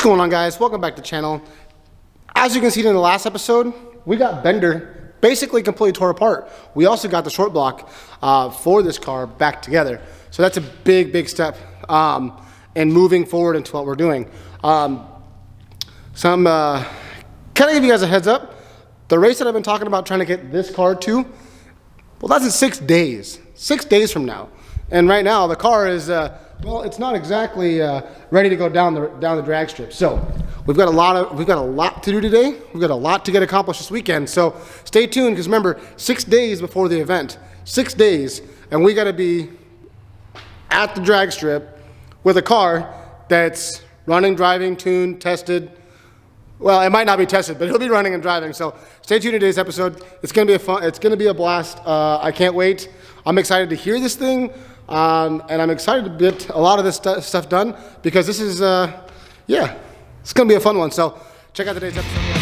What's going on, guys? Welcome back to the channel. As you can see in the last episode, we got Bender basically completely tore apart. We also got the short block for this car back together. So that's a big step in moving forward into what we're doing. Kind of give you guys a heads up. The race that I've been talking about trying to get this car to, well, that's in 6 days. 6 days from now. And right now the car is, well, it's not exactly ready to go down the drag strip. So we've got a lot to do today. We've got a lot to get accomplished this weekend. So stay tuned, because remember, 6 days before the event, 6 days, and we got to be at the drag strip with a car that's running, driving, tuned, tested. Well, it might not be tested, but it'll be running and driving. So stay tuned to today's episode. It's gonna be it's gonna be a blast. I can't wait. I'm excited to hear this thing, and I'm excited to get a lot of this stuff done, because this is, yeah, it's gonna be a fun one. So check out today's episode.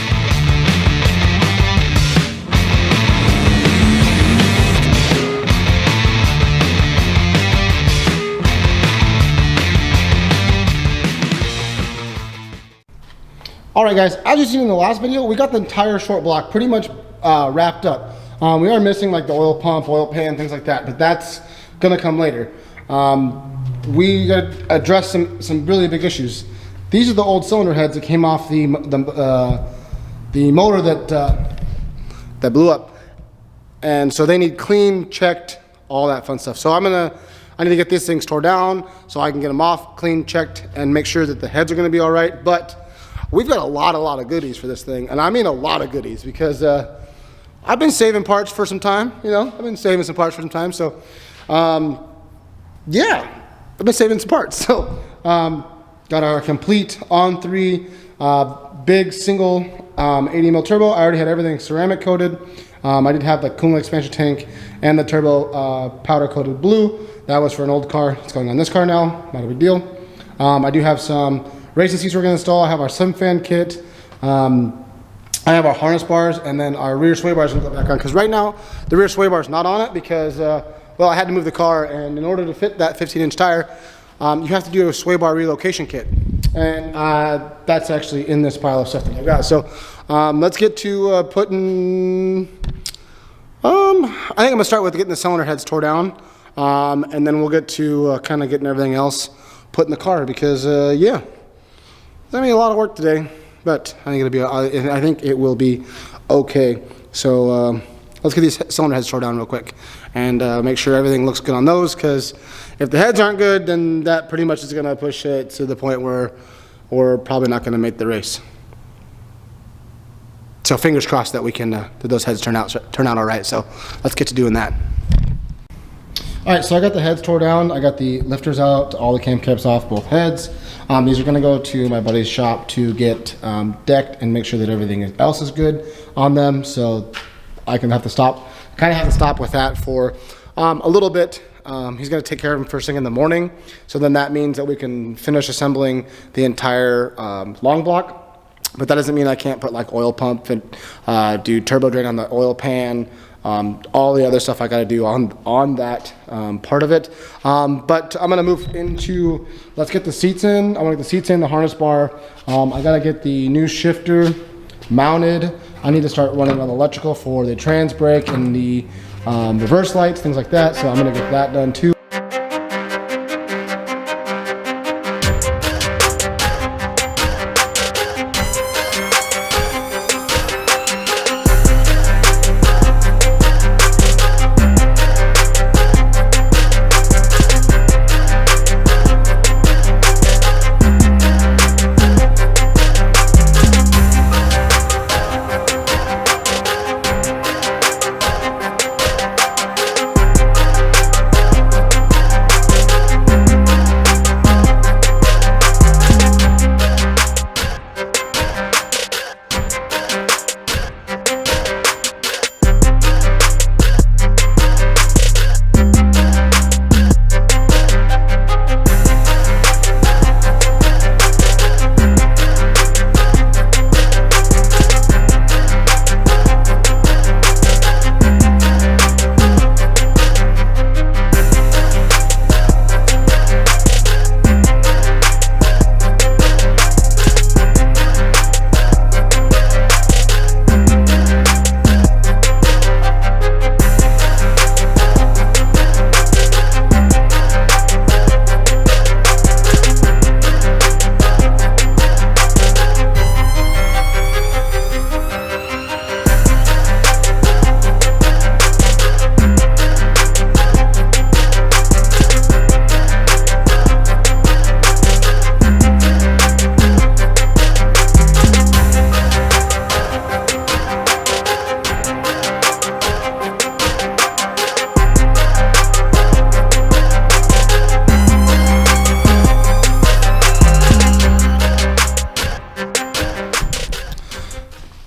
All right, guys, as you've seen in the last video, we got the entire short block pretty much wrapped up. We are missing like the oil pump, oil pan, things like that, but that's gonna come later. We gotta address some really big issues. These are the old cylinder heads that came off the motor that blew up, and so they need clean, checked, all that fun stuff. So I need to get these things tore down so I can get them off, clean, checked, and make sure that the heads are gonna be all right. But we've got a lot of goodies for this thing, and I mean a lot of goodies, because I've been saving parts for some time. You know, I've been saving some parts for some time. So, yeah, I've been saving some parts. So, got our complete on-3 big single 80 mil turbo. I already had everything ceramic coated. I did have the coolant expansion tank and the turbo powder coated blue. That was for an old car. It's going on this car now. Not a big deal. I do have some racing seats we're going to install. I have our slim fan kit. I have our harness bars, and then our rear sway bars going to go back on, because right now the rear sway bar is not on it because, well, I had to move the car, and in order to fit that 15-inch tire, you have to do a sway bar relocation kit, and that's actually in this pile of stuff that I've got. So let's get to putting, I think I'm going to start with getting the cylinder heads tore down, and then we'll get to kind of getting everything else put in the car, because, yeah. It's gonna be a lot of work today, but I think it will be okay. So let's get these cylinder heads tore down real quick and make sure everything looks good on those, because if the heads aren't good, then that pretty much is gonna push it to the point where we're probably not gonna make the race. So fingers crossed that we can that those heads turn out all right. So let's get to doing that. All right, so I got the heads tore down. I got the lifters out, all the cam caps off, both heads. These are gonna go to my buddy's shop to get decked and make sure that everything else is good on them. So I kind of have to stop with that for a little bit. He's gonna take care of them first thing in the morning. So then that means that we can finish assembling the entire long block. But that doesn't mean I can't put like oil pump and do turbo drain on the oil pan. All the other stuff I got to do on that part of it. But I'm going to move into, let's get the seats in. I want to get the seats in, the harness bar. I got to get the new shifter mounted. I need to start running on the electrical for the trans brake and the reverse lights, things like that. So I'm going to get that done too.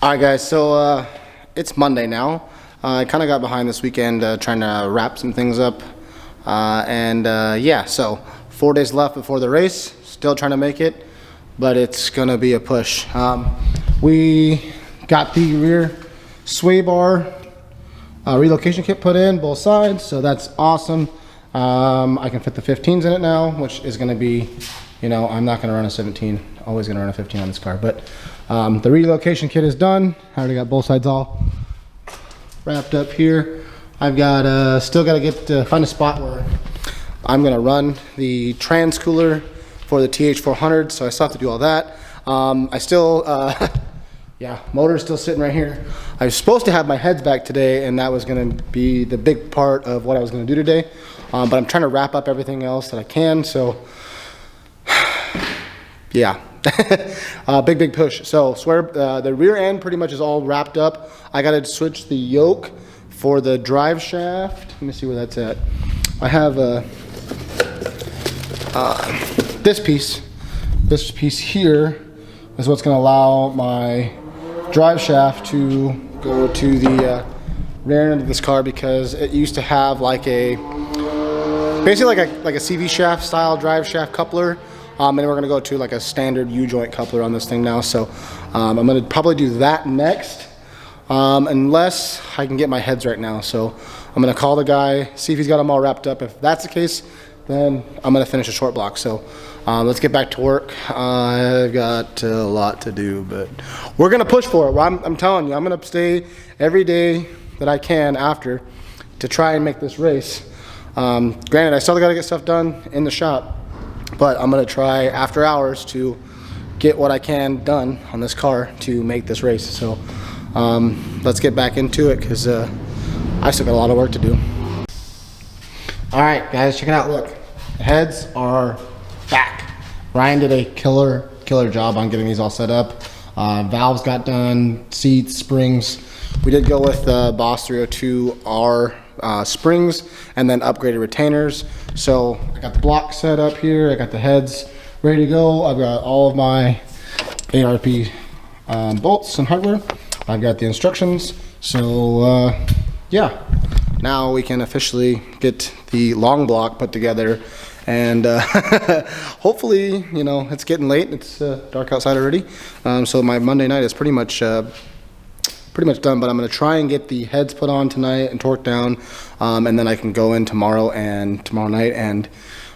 All right, guys, so it's Monday now. I kind of got behind this weekend trying to wrap some things up. Yeah, so 4 days left before the race. Still trying to make it, but it's going to be a push. We got the rear sway bar relocation kit put in, both sides, so that's awesome. I can fit the 15s in it now, which is going to be, you know, I'm not going to run a 17. Always going to run a 15 on this car, but the relocation kit is done. I already got both sides all wrapped up here. I've got still got to get find a spot where I'm going to run the trans cooler for the TH400, so I still have to do all that. I still yeah, motor's still sitting right here. I was supposed to have my heads back today, and that was going to be the big part of what I was going to do today. But I'm trying to wrap up everything else that I can, so yeah. Big push. So swear the rear end pretty much is all wrapped up. I got to switch the yoke for the drive shaft. Let me see where that's at. I have this piece. This piece here is what's going to allow my drive shaft to go to the rear end of this car, because it used to have like a basically like a CV shaft style drive shaft coupler. And we're going to go to like a standard U-joint coupler on this thing now. So I'm going to probably do that next, unless I can get my heads right now. So I'm going to call the guy, see if he's got them all wrapped up. If that's the case, then I'm going to finish a short block. So let's get back to work. I've got a lot to do, but we're going to push for it. I'm telling you, I'm going to stay every day that I can after to try and make this race. Granted, I still got to get stuff done in the shop, but I'm going to try after hours to get what I can done on this car to make this race. So let's get back into it, because I still got a lot of work to do. All right, guys, check it out. Look, the heads are back. Ryan did a killer job on getting these all set up. Valves got done, seats, springs. We did go with Boss 302R springs and then upgraded retainers. So I got the block set up here. I got the heads ready to go. I've got all of my ARP bolts and hardware. I've got the instructions. So yeah, now we can officially get the long block put together, and hopefully, you know, it's getting late. It's dark outside already. So my Monday night is pretty much done, but I'm going to try and get the heads put on tonight and torqued down, and then I can go in tomorrow night and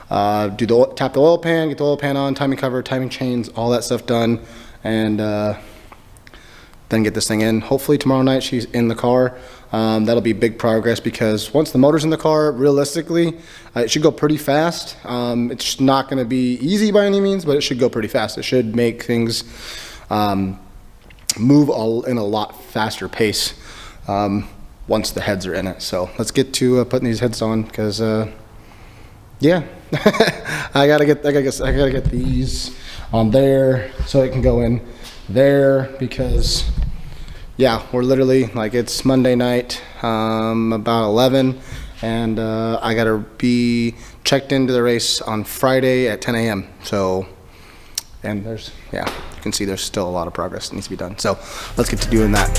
tap the oil pan, get the oil pan on, timing cover, timing chains, all that stuff done, and then get this thing in. Hopefully tomorrow night she's in the car. That'll be big progress, because once the motor's in the car, realistically, it should go pretty fast. It's not going to be easy by any means, but it should go pretty fast. It should make things move in a lot faster pace once the heads are in it. So let's get to putting these heads on, because yeah, I gotta get these on there so it can go in there, because yeah, we're literally like, it's Monday night about 11, and I gotta be checked into the race on Friday at 10 a.m. So, and there's, yeah, you can see there's still a lot of progress that needs to be done. So let's get to doing that.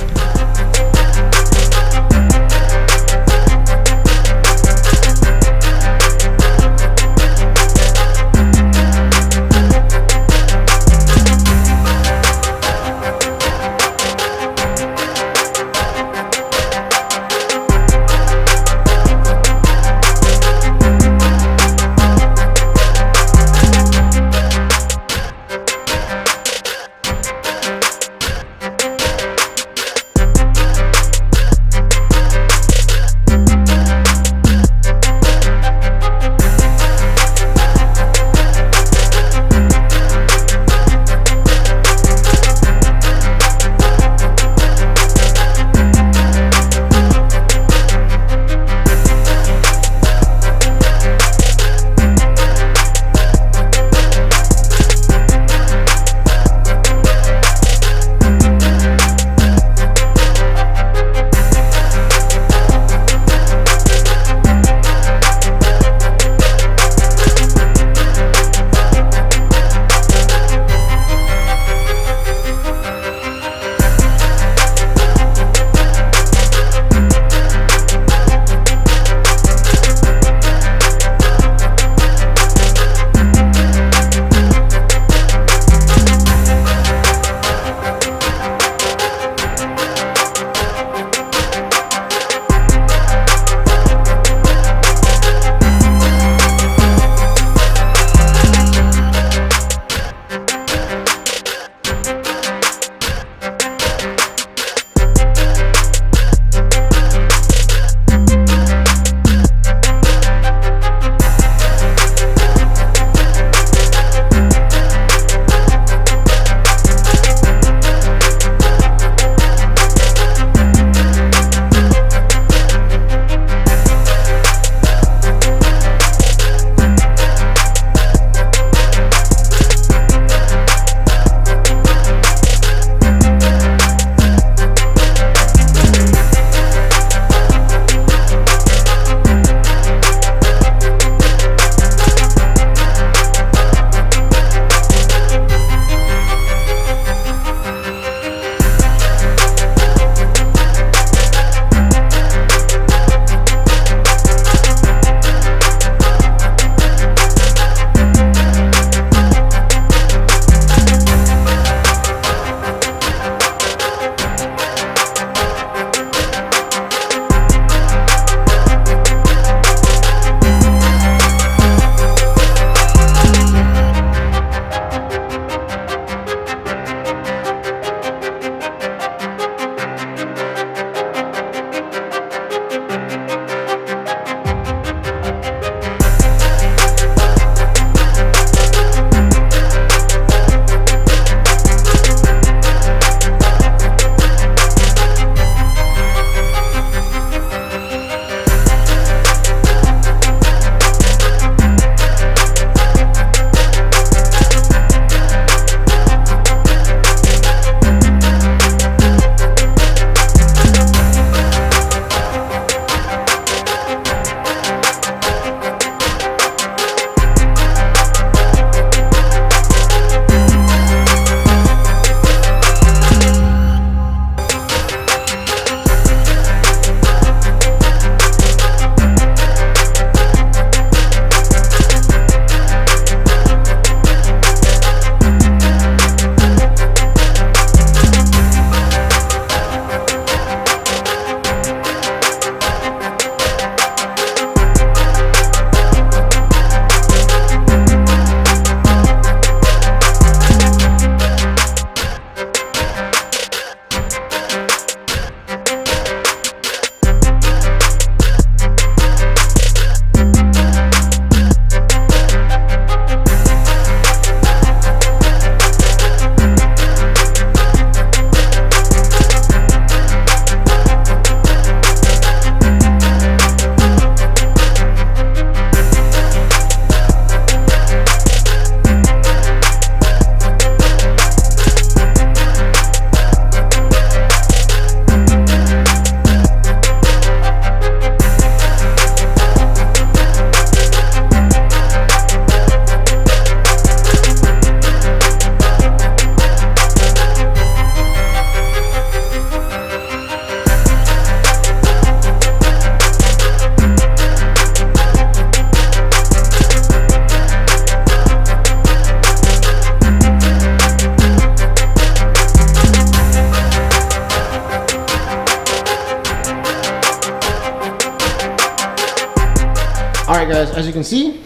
guys, as you can see,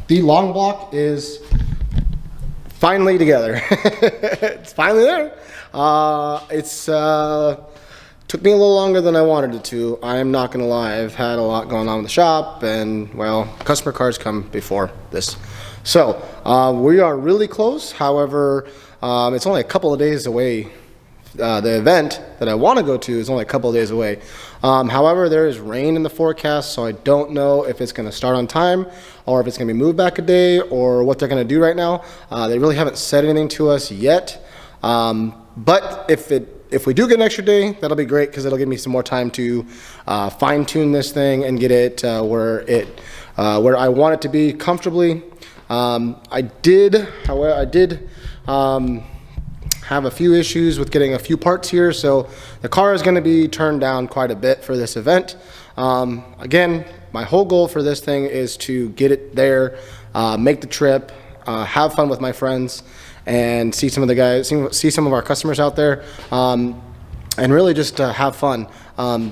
the long block is finally together. It's finally there. It's took me a little longer than I wanted it to. I am not gonna lie, I've had a lot going on in the shop, and well, customer cars come before this. So we are really close. However, it's only a couple of days away. The event that I want to go to is only a couple of days away. However, there is rain in the forecast, so I don't know if it's going to start on time or if it's going to be moved back a day or what they're going to do right now. They really haven't said anything to us yet. But if we do get an extra day, that'll be great because it'll give me some more time to fine tune this thing and get it where I want it to be comfortably. I did have a few issues with getting a few parts here, so the car is going to be turned down quite a bit for this event. Again, my whole goal for this thing is to get it there, make the trip, have fun with my friends, and see some of the guys, see some of our customers out there, and really just have fun.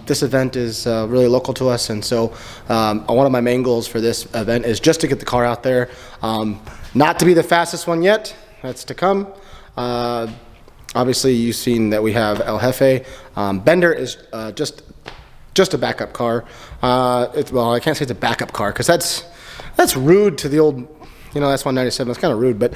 This event is really local to us, and so one of my main goals for this event is just to get the car out there. Not to be the fastest one yet, that's to come. Obviously you've seen that we have El Jefe. Bender is just a backup car. Well, I can't say it's a backup car because that's rude to the old, s197. That's kind of rude, but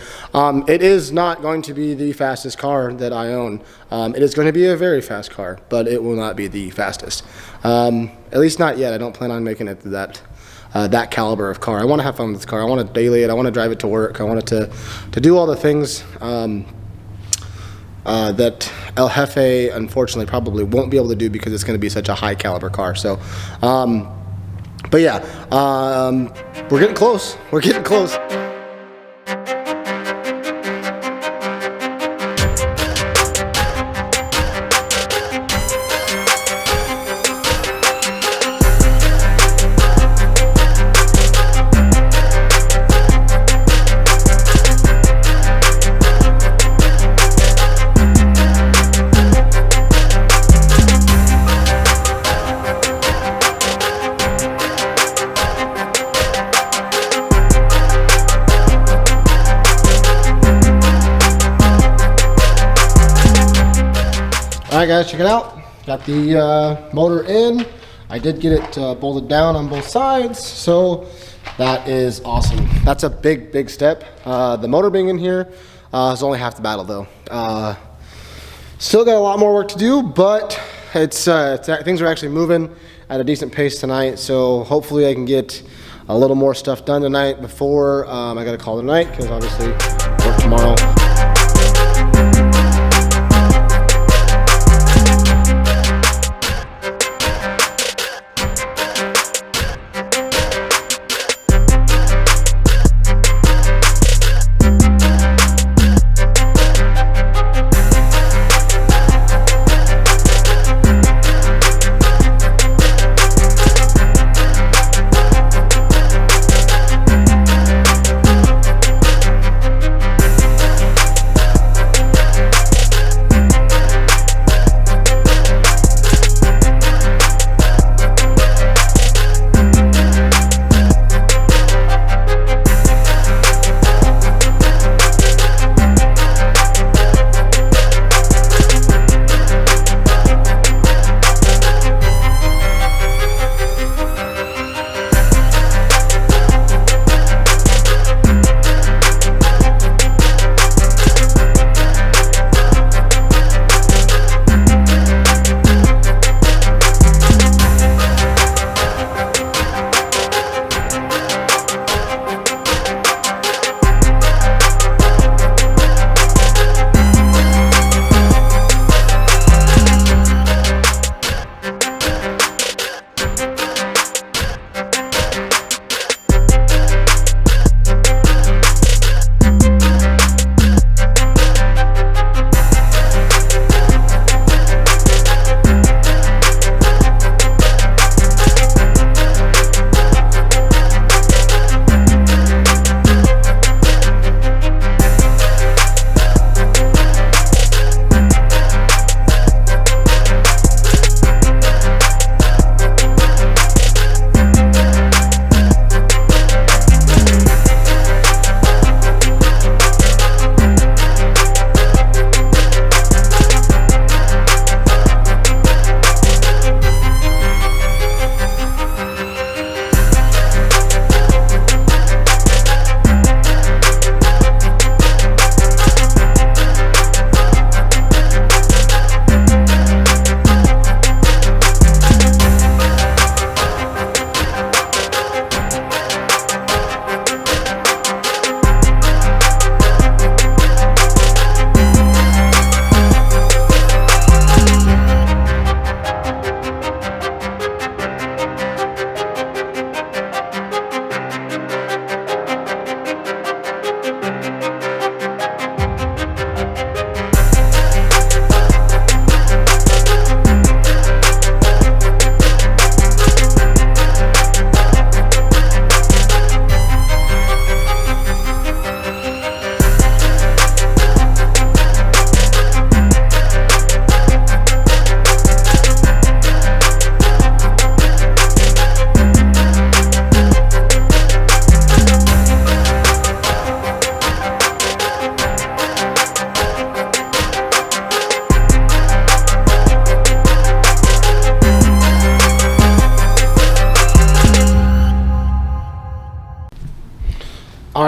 it is not going to be the fastest car that I own. It is going to be a very fast car, but it will not be the fastest. At least not yet. I don't plan on making it to that caliber of car. I want to have fun with this car. I want to daily it. I want to drive it to work. I want it to do all the things that El Jefe unfortunately probably won't be able to do because it's going to be such a high caliber car. So, but yeah, we're getting close. We're getting close. Alright guys, check it out. Got the motor in. I did get it bolted down on both sides, so that is awesome. That's a big step. The motor being in here is only half the battle though. Still got a lot more work to do, but things are actually moving at a decent pace tonight, so hopefully I can get a little more stuff done tonight before I gotta call tonight, because obviously work tomorrow.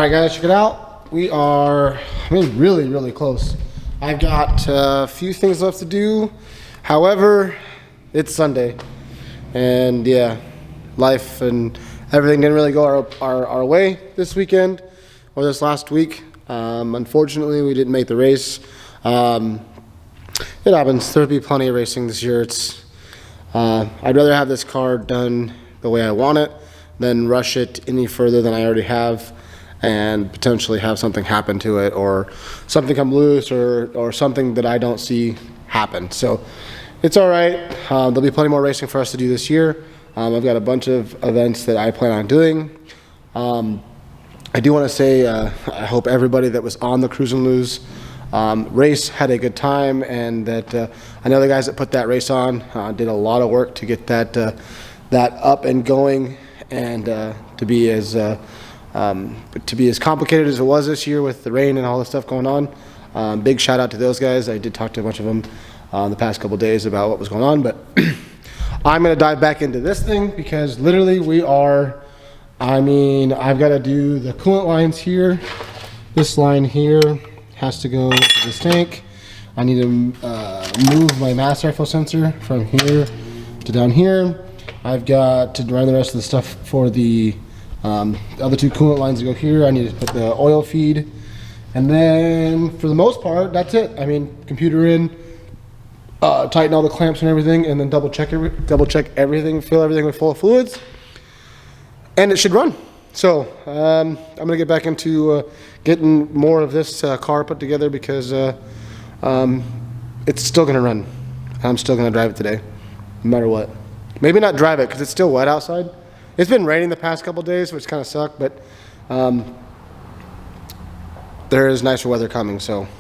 right, guys, check it out. We are, really, really close. I've got a few things left to do. However, it's Sunday, and yeah, life and everything didn't really go our way this weekend or this last week. Unfortunately, we didn't make the race. It happens. There'll be plenty of racing this year. I'd rather have this car done the way I want it than rush it any further than I already have and potentially have something happen to it or something come loose or something that I don't see happen. So it's all right. There'll be plenty more racing for us to do this year. I've got a bunch of events that I plan on doing. I do want to say I hope everybody that was on the Cruise and Lose race had a good time, and that I know the guys that put that race on did a lot of work to get that up and going, and to be as complicated as it was this year with the rain and all the stuff going on. Big shout out to those guys. I did talk to a bunch of them the past couple days about what was going on, but I'm going to dive back into this thing because literally we are, I've got to do the coolant lines here. This line here has to go to this tank. I need to move my mass airflow sensor from here to down here. I've got to run the rest of the stuff for the other two coolant lines to go here. I need to put the oil feed. And then for the most part, that's it. Computer in, tighten all the clamps and everything, and then double check everything, fill everything with full of fluids, and it should run. So I'm gonna get back into getting more of this car put together because it's still gonna run. I'm still gonna drive it today, no matter what. Maybe not drive it because it's still wet outside. It's been raining the past couple days, which kind of sucked, but there is nicer weather coming.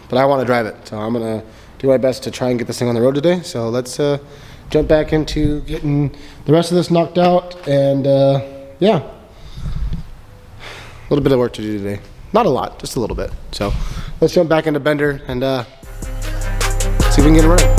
But I want to drive it, so I'm gonna do my best to try and get this thing on the road today. So let's jump back into getting the rest of this knocked out, and yeah, a little bit of work to do today. Not a lot, just a little bit. So let's jump back into Bender and see if we can get it running.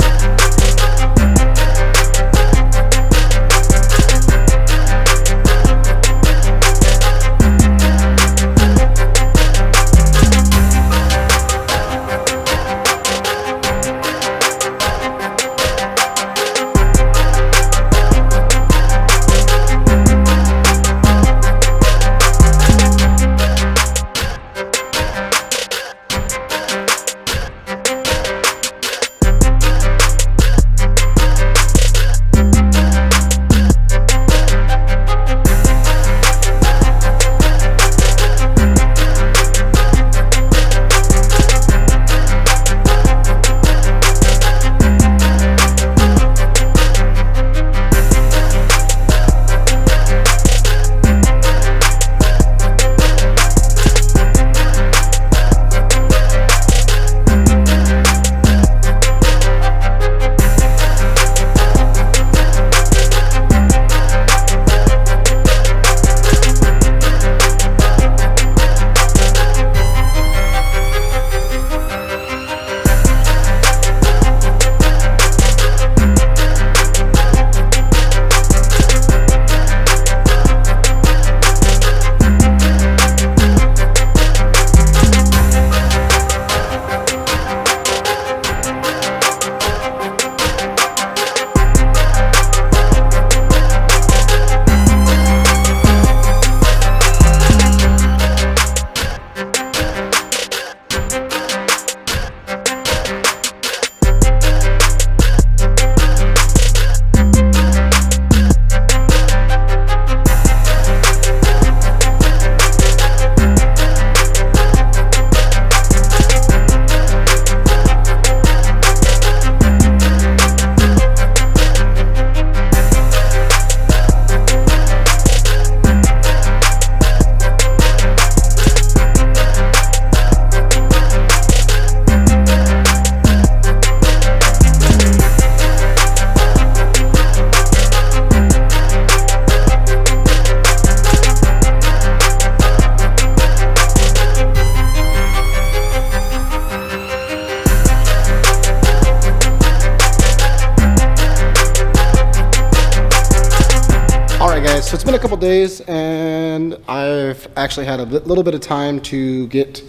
guys, so it's been a couple days and I've actually had a little bit of time to get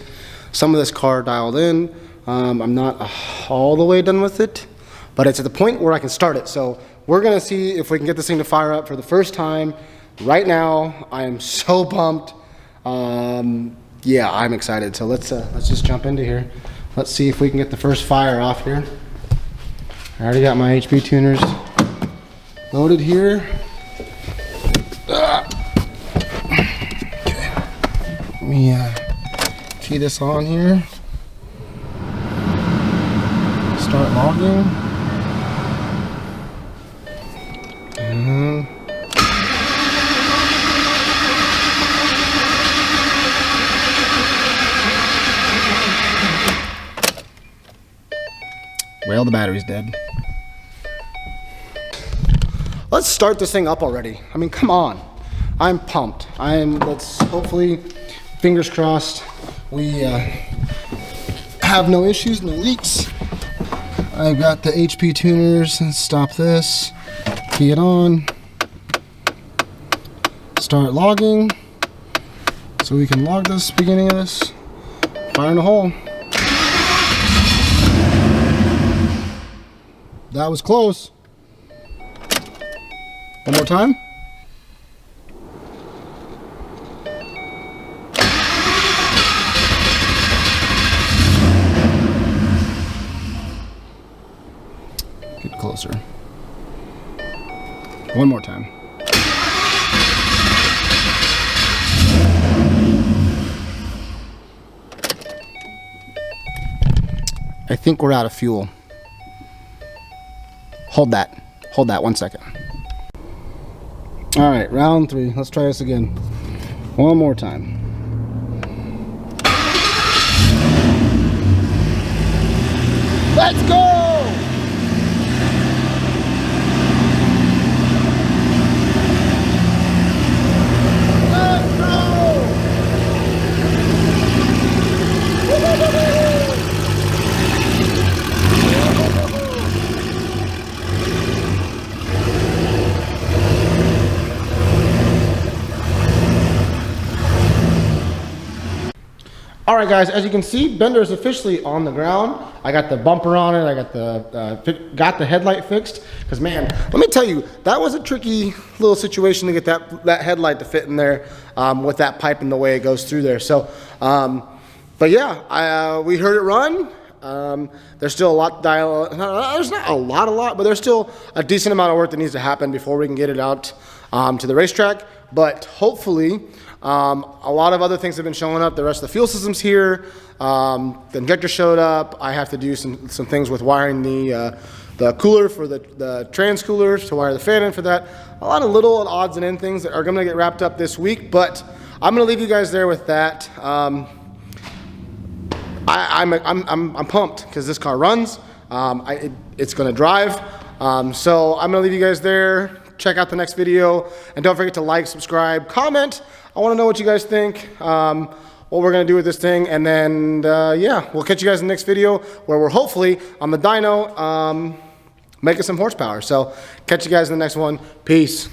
some of this car dialed in. I'm not all the way done with it, but it's at the point where I can start it. So we're gonna see if we can get this thing to fire up for the first time. Right now, I am so pumped. Yeah, I'm excited. So let's just jump into here. Let's see if we can get the first fire off here. I already got my HP tuners loaded here. Okay. Let me key this on here. Start logging. Well, the battery's dead. Let's start this thing up already. I mean, come on. I'm pumped. Let's hopefully, fingers crossed, we have no issues, no leaks. I've got the HP tuners. Let's stop this. Key it on. Start logging. So we can log this beginning of this. Fire in the hole. That was close. One more time. Get closer. One more time. I think we're out of fuel. Hold that 1 second. All right, round 3. Let's try this again. One more time. Let's go! Let's go! All right, guys, as you can see, Bender is officially on the ground. I got the bumper on it. I got the headlight fixed. Because, man, let me tell you, that was a tricky little situation to get that headlight to fit in there with that pipe in the way it goes through there. So, but yeah, we heard it run. There's still a lot to dial. There's not a lot, but there's still a decent amount of work that needs to happen before we can get it out to the racetrack. But hopefully, a lot of other things have been showing up. The rest of the fuel system's here. The injector showed up. I have to do some things with wiring the cooler for the trans coolers to wire the fan in for that. A lot of little odds and end things that are going to get wrapped up this week. But I'm going to leave you guys there with that. I'm pumped because this car runs. It's going to drive. So I'm going to leave you guys there. Check out the next video, and don't forget to like, subscribe, comment. I want to know what you guys think, what we're going to do with this thing, and then, yeah, we'll catch you guys in the next video where we're hopefully on the dyno making some horsepower. So catch you guys in the next one. Peace.